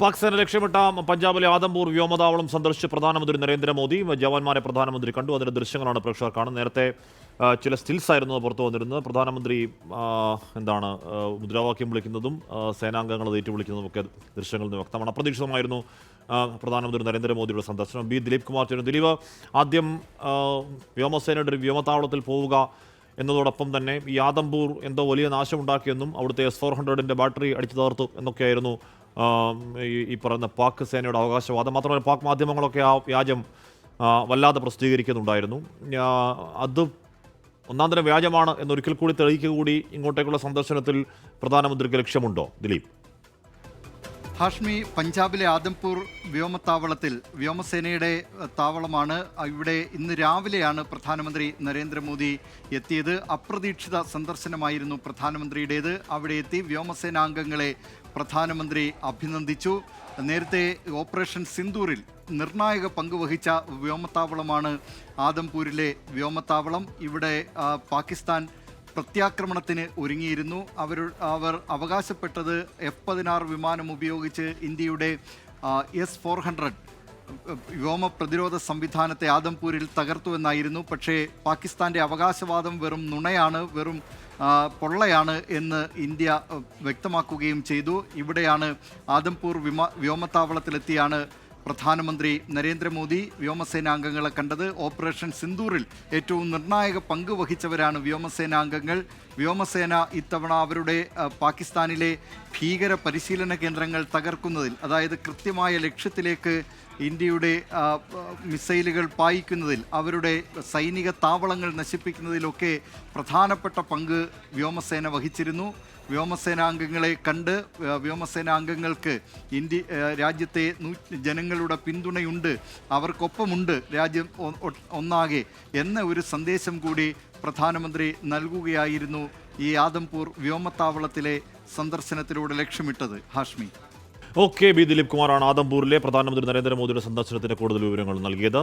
പാക് സേന ലക്ഷ്യമിട്ട പഞ്ചാബിലെ ആദംപൂർ വ്യോമതാവളം സന്ദർശിച്ച് പ്രധാനമന്ത്രി നരേന്ദ്രമോദി ജവാന്മാരെ പ്രധാനമന്ത്രി കണ്ടു. അതിന്റെ ദൃശ്യങ്ങളാണ് പ്രേക്ഷകർ കാണുന്നത്. നേരത്തെ ചില സ്റ്റിൽസ് ആയിരുന്നു പുറത്തു വന്നിരുന്നത്. പ്രധാനമന്ത്രി മുദ്രാവാക്യം വിളിക്കുന്നതും സേനാംഗങ്ങൾ ഏറ്റുവിളിക്കുന്നതും ഒക്കെ ദൃശ്യങ്ങളിൽ നിന്ന് വ്യക്തമാണ്. അപ്രതീക്ഷിതമായിരുന്നു പ്രധാനമന്ത്രി നരേന്ദ്രമോദിയുടെ സന്ദർശനം. ദിലീപ് കുമാർ ചേരുന്നു. ദിലീപ്, ആദ്യം വ്യോമസേനയുടെ ഒരു വ്യോമതാവളത്തിൽ പോവുക എന്നതോടൊപ്പം തന്നെ ഈ ആദംപൂർ എന്തോ വലിയ നാശമുണ്ടാക്കിയെന്നും അവിടുത്തെ S-400 ബാറ്ററി അടിച്ചു തകർത്തു എന്നൊക്കെയായിരുന്നു ഈ പറയുന്ന പാക് സേനയുടെ അവകാശവാദം. മാത്രമല്ല പാക് മാധ്യമങ്ങളൊക്കെ ആ വ്യാജം വല്ലാതെ പ്രസിദ്ധീകരിക്കുന്നുണ്ടായിരുന്നു. അത് ഒന്നാന്തരം വ്യാജമാണ് എന്നൊരിക്കൽ കൂടി തെളിയിക്കുക കൂടി ഇങ്ങോട്ടേക്കുള്ള സന്ദർശനത്തിൽ പ്രധാനമന്ത്രിക്ക് ലക്ഷ്യമുണ്ടോ ദിലീപ്? ഹാഷ്മി, പഞ്ചാബിലെ ആദംപൂർ വ്യോമത്താവളത്തിൽ വ്യോമസേനയുടെ താവളമാണ്. ഇവിടെ ഇന്ന് രാവിലെയാണ് പ്രധാനമന്ത്രി നരേന്ദ്രമോദി എത്തിയത്. അപ്രതീക്ഷിത സന്ദർശനമായിരുന്നു പ്രധാനമന്ത്രിയുടേത്. അവിടെ എത്തി വ്യോമസേനാംഗങ്ങളെ പ്രധാനമന്ത്രി അഭിനന്ദിച്ചു. നേരത്തെ ഓപ്പറേഷൻ സിന്ദൂറിൽ നിർണായക പങ്ക് വഹിച്ച വ്യോമത്താവളമാണ് ആദംപൂരിലെ വ്യോമത്താവളം. ഇവിടെ പാകിസ്ഥാൻ പ്രത്യാക്രമണത്തിന് ഒരുങ്ങിയിരുന്നു. അവർ അവകാശപ്പെട്ടത് F-16 വിമാനം ഉപയോഗിച്ച് ഇന്ത്യയുടെ S-400 വ്യോമ പ്രതിരോധ സംവിധാനത്തെ ആദംപൂരിൽ തകർത്തുവെന്നായിരുന്നു. പക്ഷേ പാകിസ്ഥാൻ്റെ അവകാശവാദം വെറും നുണയാണ്, വെറും പൊള്ളയാണ് എന്ന് ഇന്ത്യ വ്യക്തമാക്കുകയും ചെയ്തു. ഇവിടെയാണ് ആദംപൂർ വ്യോമത്താവളത്തിലെത്തിയാണ് പ്രധാനമന്ത്രി നരേന്ദ്രമോദി വ്യോമസേനാംഗങ്ങളെ കണ്ടത്. ഓപ്പറേഷൻ സിന്ദൂറിൽ ഏറ്റവും നിർണായക പങ്ക് വഹിച്ചവരാണ് വ്യോമസേനാംഗങ്ങൾ. വ്യോമസേന ഇത്തവണ അവരുടെ പാകിസ്ഥാനിലെ ഭീകര പരിശീലന കേന്ദ്രങ്ങൾ തകർക്കുന്നതിൽ, അതായത് കൃത്യമായ ലക്ഷ്യത്തിലേക്ക് ഇന്ത്യയുടെ മിസൈലുകൾ പായിക്കുന്നതിൽ, അവരുടെ സൈനിക താവളങ്ങൾ നശിപ്പിക്കുന്നതിലൊക്കെ പ്രധാനപ്പെട്ട പങ്ക് വ്യോമസേന വഹിച്ചിരുന്നു. വ്യോമസേനാംഗങ്ങളെ കണ്ട് വ്യോമസേനാംഗങ്ങൾക്ക് രാജ്യത്തെ ജനങ്ങളുടെ പിന്തുണയുണ്ട്, അവർക്കൊപ്പമുണ്ട് രാജ്യം ഒന്നാകെ എന്ന ഒരു സന്ദേശം കൂടി പ്രധാനമന്ത്രി നൽകുകയായിരുന്നു ഈ ആദംപൂർ വ്യോമത്താവളത്തിലെ സന്ദർശനത്തിലൂടെ ലക്ഷ്യമിട്ടത്. ഹാഷ്മി. ദിലീപ് കുമാറാണ് ആദംപൂരിലെ പ്രധാനമന്ത്രി നരേന്ദ്രമോദിയുടെ സന്ദർശനത്തിന് കൂടുതൽ വിവരങ്ങൾ നൽകിയത്.